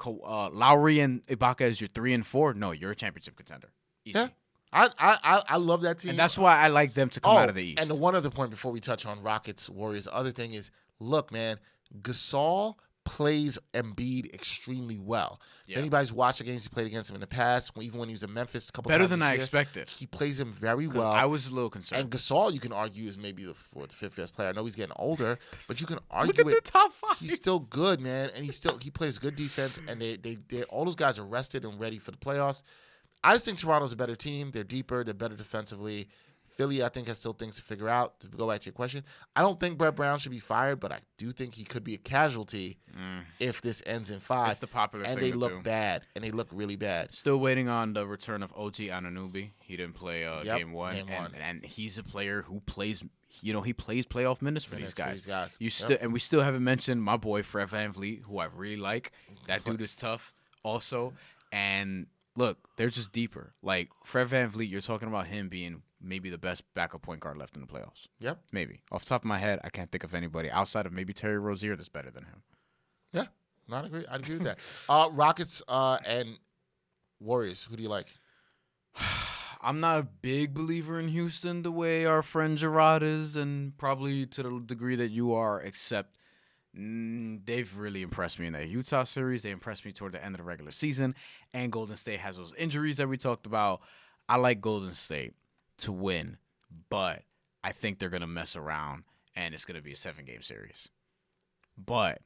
Lowry and Ibaka as your 3 and 4, no, you're a championship contender. Easy. Yeah. I love that team. And that's why I like them to come out of the East. And the one other point before we touch on Rockets, Warriors, the other thing is, look, man, Gasol plays Embiid extremely well. Yeah. If anybody's watched the games he played against him in the past, even when he was in Memphis a couple times. Better than I expected. He plays him very well. I was a little concerned. And Gasol, you can argue, is maybe the 4th, 5th best player. I know he's getting older, but you can argue Look at the top 5. He's still good, man, and he plays good defense. And they all those guys are rested and ready for the playoffs. I just think Toronto's a better team. They're deeper. They're better defensively. Philly, I think, has still things to figure out. To go back to your question, I don't think Brett Brown should be fired, but I do think he could be a casualty if this ends in 5. It's the popular thing and they to look do. bad, and they look really bad. Still waiting on the return of OG Anunoby. He didn't play game one, and he's a player who plays. He plays playoff minutes for these guys. And we still haven't mentioned my boy Fred VanVleet, who I really like. That dude is tough, also. And look, they're just deeper. Like Fred VanVleet, you're talking about him being maybe the best backup point guard left in the playoffs. Yep. Maybe. Off the top of my head, I can't think of anybody outside of maybe Terry Rozier that's better than him. Yeah. I'd agree with that. Rockets and Warriors, who do you like? I'm not a big believer in Houston the way our friend Gerard is, and probably to the degree that you are, except they've really impressed me in that Utah series. They impressed me toward the end of the regular season, and Golden State has those injuries that we talked about. I like Golden State to win, but I think they're going to mess around, and it's going to be a 7-game series. But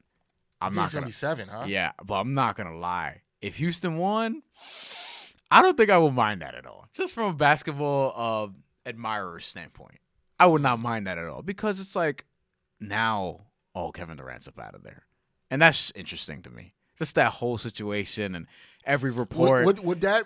I'm not going to be 7, huh? Yeah, but I'm not going to lie. if Houston won, I don't think I would mind that at all. Just from a basketball admirer's standpoint, I would not mind that at all because it's like now, Kevin Durant's up out of there, and that's just interesting to me. Just that whole situation and every report,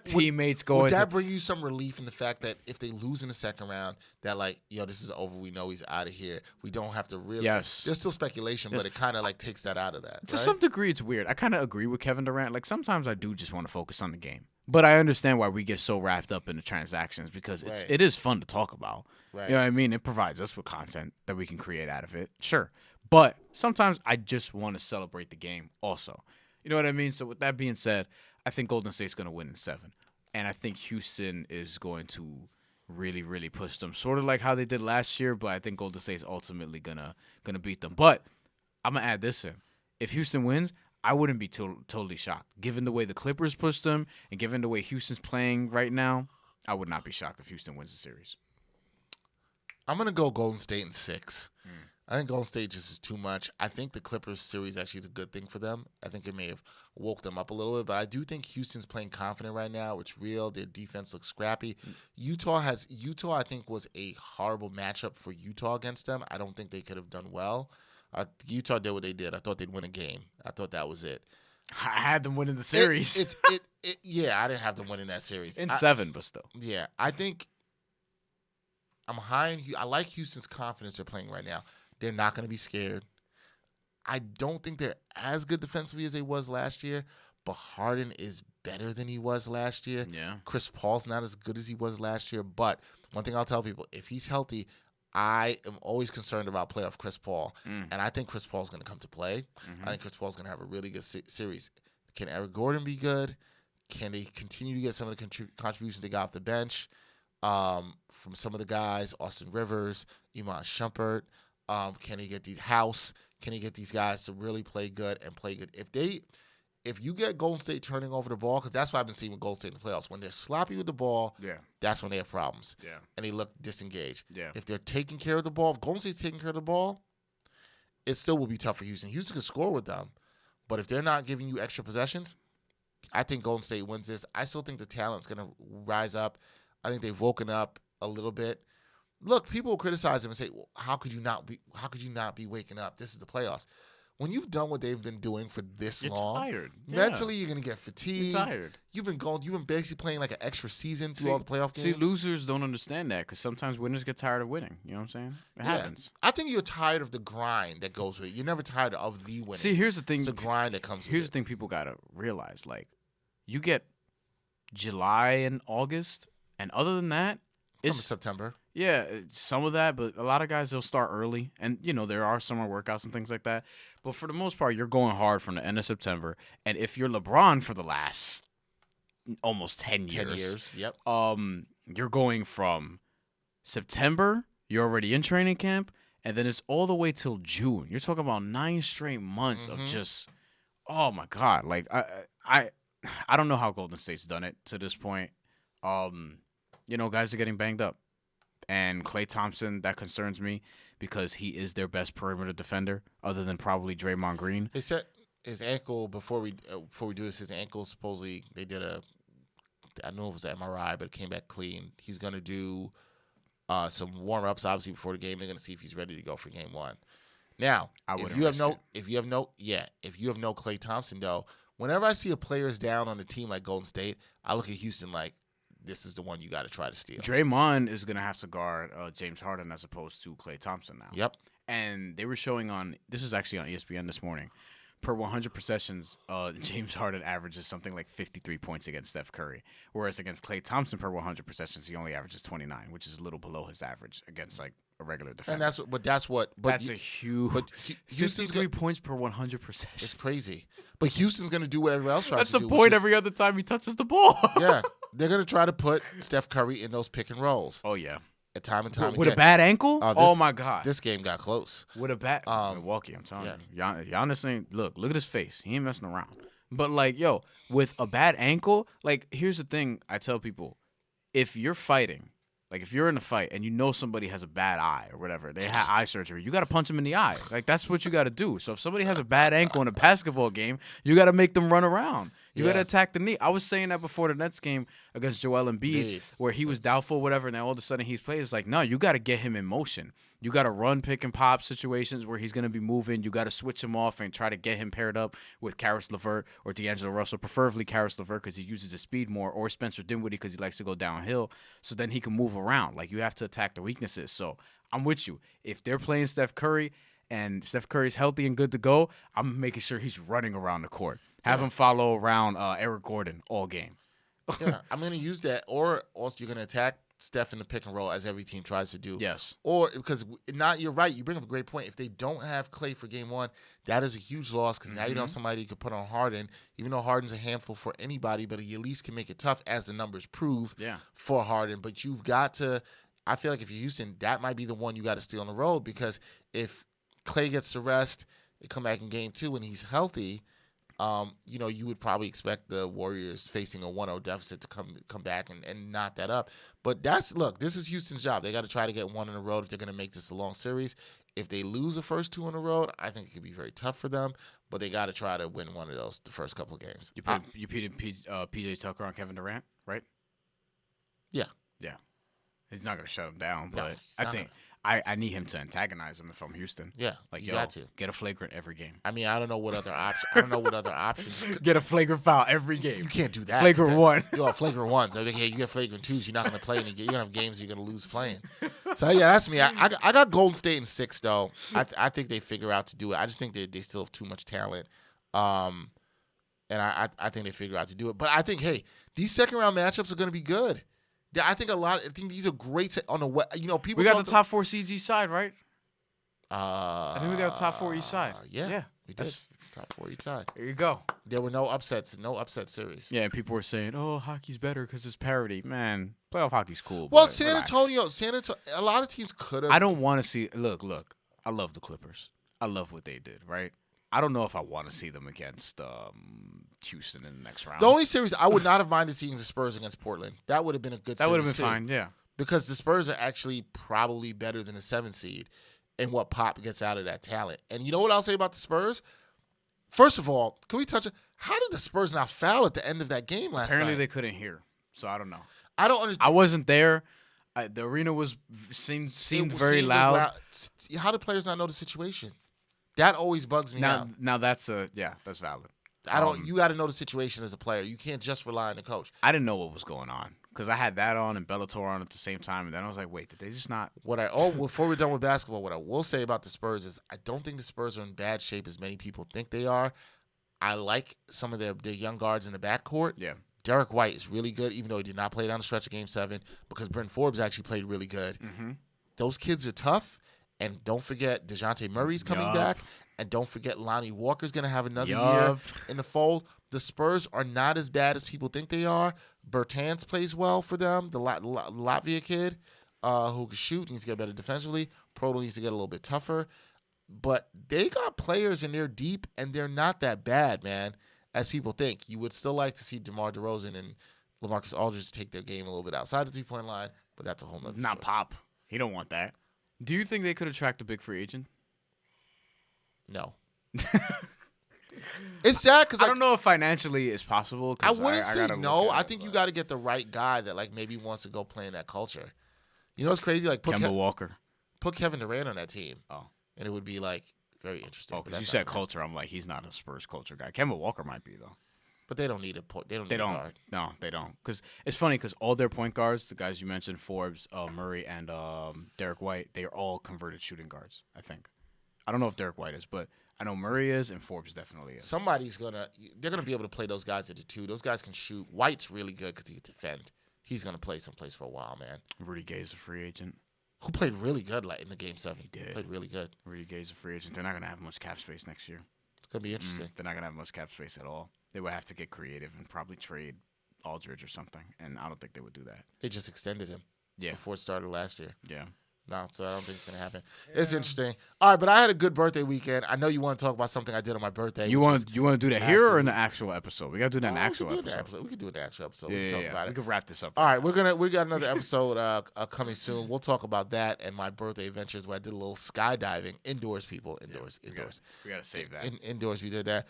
teammates going. Would that bring you some relief in the fact that if they lose in the second round, that like, this is over. We know he's out of here. We don't have to really. Yes. There's still speculation, but it kind of like takes that out of that. To right? some degree, it's weird. I kind of agree with Kevin Durant. Like sometimes I do just want to focus on the game, but I understand why we get so wrapped up in the transactions because it is fun to talk about. Right. You know what I mean? It provides us with content that we can create out of it. Sure. But sometimes I just want to celebrate the game also. You know what I mean? So with that being said, I think Golden State's going to win in 7. And I think Houston is going to really, really push them, sort of like how they did last year, but I think Golden State's ultimately gonna beat them. But I'm going to add this in. If Houston wins, I wouldn't be totally shocked. Given the way the Clippers pushed them and given the way Houston's playing right now, I would not be shocked if Houston wins the series. I'm going to go Golden State in 6. I think Golden State just is too much. I think the Clippers series actually is a good thing for them. I think it may have woke them up a little bit, but I do think Houston's playing confident right now. It's real. Their defense looks scrappy. Utah, I think, was a horrible matchup for Utah against them. I don't think they could have done well. Utah did what they did. I thought they'd win a game. I thought that was it. I had them winning the series. Yeah, I didn't have them winning that series. In 7, but still. Yeah, I think I'm high in I like Houston's confidence they're playing right now. They're not going to be scared. I don't think they're as good defensively as they was last year, but Harden is better than he was last year. Yeah. Chris Paul's not as good as he was last year, but one thing I'll tell people, if he's healthy, I am always concerned about playoff Chris Paul, and I think Chris Paul's going to come to play. I think Chris Paul's going to have a really good series. Can Eric Gordon be good? Can they continue to get some of the contributions they got off the bench from some of the guys, Austin Rivers, Iman Shumpert? Can he get these House? Can he get these guys to really play good and play good? If you get Golden State turning over the ball, because that's what I've been seeing with Golden State in the playoffs. When they're sloppy with the ball, that's when they have problems. Yeah. And they look disengaged. Yeah. If they're taking care of the ball, if Golden State's taking care of the ball, it still will be tough for Houston. Houston can score with them, but if they're not giving you extra possessions, I think Golden State wins this. I still think the talent's going to rise up. I think they've woken up a little bit. Look, people will criticize them and say, well, how could you not be waking up? This is the playoffs. When you've done what they've been doing for this long, tired. Mentally you're gonna get fatigued. You're tired. You've been basically playing like an extra season through all the playoff games. See, losers don't understand that because sometimes winners get tired of winning. You know what I'm saying? It happens. I think you're tired of the grind that goes with it. You're never tired of the winning. See, here's the thing. It's the grind that comes with it. Here's the thing people gotta realize. Like, you get July and August, and other than that, it's September. Yeah, some of that, but a lot of guys, they'll start early. And, there are summer workouts and things like that. But for the most part, you're going hard from the end of September. And if you're LeBron for the last almost 10 years. Yep. You're going from September, you're already in training camp, and then it's all the way till June. You're talking about 9 straight months of just, oh, my God. Like, I don't know how Golden State's done it to this point. Guys are getting banged up. And Klay Thompson, that concerns me because he is their best perimeter defender, other than probably Draymond Green. They said his ankle before we do this. His ankle supposedly they did I don't know if it was an MRI, but it came back clean. He's gonna do some warm ups obviously before the game. They're gonna see if he's ready to go for game 1. Now, if you have no Klay Thompson though, whenever I see a player's down on a team like Golden State, I look at Houston like, this is the one you got to try to steal. Draymond is going to have to guard James Harden as opposed to Klay Thompson now. Yep. And they were showing this is actually on ESPN this morning, per 100 possessions, James Harden averages something like 53 points against Steph Curry. Whereas against Klay Thompson, per 100 possessions, he only averages 29, which is a little below his average against like a regular defender. And that's a huge. But Houston's 53 points per 100 possessions. It's crazy. But Houston's going to do what everyone else tries to do. That's a point every other time he touches the ball. Yeah. They're going to try to put Steph Curry in those pick and rolls. Oh, yeah. Time and time with again. A bad ankle? Oh, my God. This game got close. With a bad Milwaukee, I'm telling you. Giannis ain't, look at his face. He ain't messing around. But, with a bad ankle, here's the thing I tell people. If you're fighting, if you're in a fight and you know somebody has a bad eye or whatever, they had eye surgery, you got to punch them in the eye. That's what you got to do. So if somebody has a bad ankle in a basketball game, you got to make them run around. You got to attack the knee. I was saying that before the Nets game against Joel Embiid, where he was doubtful, whatever, and then all of a sudden he's playing. It's like, no, you got to get him in motion. You got to run, pick, and pop situations where he's going to be moving. You got to switch him off and try to get him paired up with Karis LeVert or D'Angelo Russell, preferably Karis LeVert because he uses his speed more, or Spencer Dinwiddie because he likes to go downhill, so then he can move around. Like, you have to attack the weaknesses. So I'm with you. If they're playing Steph Curry and Steph Curry's healthy and good to go, I'm making sure he's running around the court. Have him follow around Eric Gordon all game. Yeah, I'm going to use that. Or also you're going to attack Steph in the pick and roll, as every team tries to do. Yes. Or because you're right. You bring up a great point. If they don't have Klay for game one, that is a huge loss because now you don't have somebody you could put on Harden, even though Harden's a handful for anybody, but he at least can make it tough, as the numbers prove, for Harden. But you've got to – I feel like if you're Houston, that might be the one you got to steal on the road, because if Klay gets the rest, they come back in game two and he's healthy – you would probably expect the Warriors facing a 1-0 deficit to come back and knock that up. But this is Houston's job. They got to try to get one in a row if they're going to make this a long series. If they lose the first two in a row, I think it could be very tough for them. But they got to try to win one of those the first couple of games. You put PJ Tucker on Kevin Durant, right? Yeah. Yeah. He's not going to shut him down, but I think I need him to antagonize him if I'm Houston. Yeah, like, you got to get a flagrant every game. I mean, I don't know what other options. Get a flagrant foul every game. You can't do that. Flagrant one. Flagrant ones. I mean, you get flagrant twos. You're not going to play any. You're going to have games you're going to lose playing. So yeah, that's me. I got Golden State in 6 though. I think they figure out to do it. I just think they still have too much talent. And I think they figure out to do it. But I think, hey, these second round matchups are going to be good. I think these are great on the people. We got the top 4 seeds each side, right? I think we got the top 4 each side. Yeah, we did. Top 4 each side. There you go. There were no upset series. Yeah, and people were saying, "Oh, hockey's better because it's parity." Man, playoff hockey's cool. Well, San Antonio, a lot of teams could have. I don't want to see. Look. I love the Clippers. I love what they did. Right. I don't know if I want to see them against Houston in the next round. The only series I would not have minded seeing the Spurs against Portland. That would have been a good series. That would have been fine, yeah. Because the Spurs are actually probably better than the 7th seed in what Pop gets out of that talent. And you know what I'll say about the Spurs? First of all, can we touch it? How did the Spurs not foul at the end of that game last night? Apparently they couldn't hear, so I don't know. I don't understand. I wasn't there. The arena seemed very loud. How do players not know the situation? That always bugs me out. Now that's valid. You got to know the situation as a player. You can't just rely on the coach. I didn't know what was going on because I had that on and Bellator on at the same time, and then I was like, wait, did they just not? Before we're done with basketball, what I will say about the Spurs is I don't think the Spurs are in bad shape as many people think they are. I like some of their young guards in the backcourt. Yeah. Derek White is really good, even though he did not play down the stretch of Game 7, because Bryn Forbes actually played really good. Mm-hmm. Those kids are tough. And don't forget, DeJounte Murray's coming back. And don't forget, Lonnie Walker's going to have another year in the fold. The Spurs are not as bad as people think they are. Bertans plays well for them, the Latvia kid who can shoot, needs to get better defensively. Proto needs to get a little bit tougher. But they got players, and they're deep, and they're not that bad, man, as people think. You would still like to see DeMar DeRozan and LaMarcus Aldridge take their game a little bit outside the three-point line, but that's a whole nother story. Not Pop. He don't want that. Do you think they could attract a big free agent? No. It's sad because I don't know if financially it's possible. I wouldn't say no. I think you got to get the right guy that maybe wants to go play in that culture. You know what's crazy? Kemba Walker. Put Kevin Durant on that team. Oh. And it would be very interesting. Oh, because you said culture. I'm like, he's not a Spurs culture guy. Kemba Walker might be though. But they don't need a point. They don't. Guard. No, they don't. Because it's funny because all their point guards, the guys you mentioned, Forbes, Murray, and Derek White, they are all converted shooting guards. I think. I don't know if Derek White is, but I know Murray is, and Forbes definitely is. They're gonna be able to play those guys at the 2. Those guys can shoot. White's really good because he can defend. He's gonna play someplace for a while, man. Rudy Gay's a free agent. Who played really good in the Game 7. He did. Played really good. Rudy Gay's a free agent. They're not gonna have much cap space next year. It's gonna be interesting. They're not gonna have much cap space at all. They would have to get creative and probably trade Aldridge or something, and I don't think they would do that. They just extended him. Yeah. Before it started last year. Yeah. No, so I don't think it's gonna happen. It's interesting. All right, but I had a good birthday weekend. I know you want to talk about something I did on my birthday. You want to do that here or in the actual episode? We gotta do that in the actual episode. We could do it in the actual episode. Yeah, we can talk about it. We could wrap this up. All right, we got another episode coming soon. We'll talk about that and my birthday adventures where I did a little skydiving indoors. People, indoors. We gotta save that. Indoors, we did that.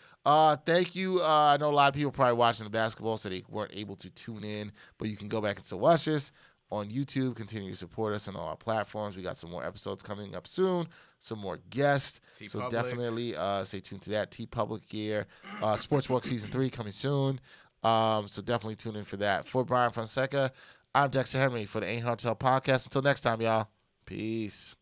Thank you. I know a lot of people probably watching the basketball, so they weren't able to tune in, but you can go back and still watch this on YouTube. Continue to support us on all our platforms. We got some more episodes coming up soon, some more guests. So definitely stay tuned to that. T-Public here. Sportswalk Season 3 coming soon. So definitely tune in for that. For Bryan Fonseca, I'm Dexter Henry for the Ain't Hard to Tell podcast. Until next time, y'all. Peace.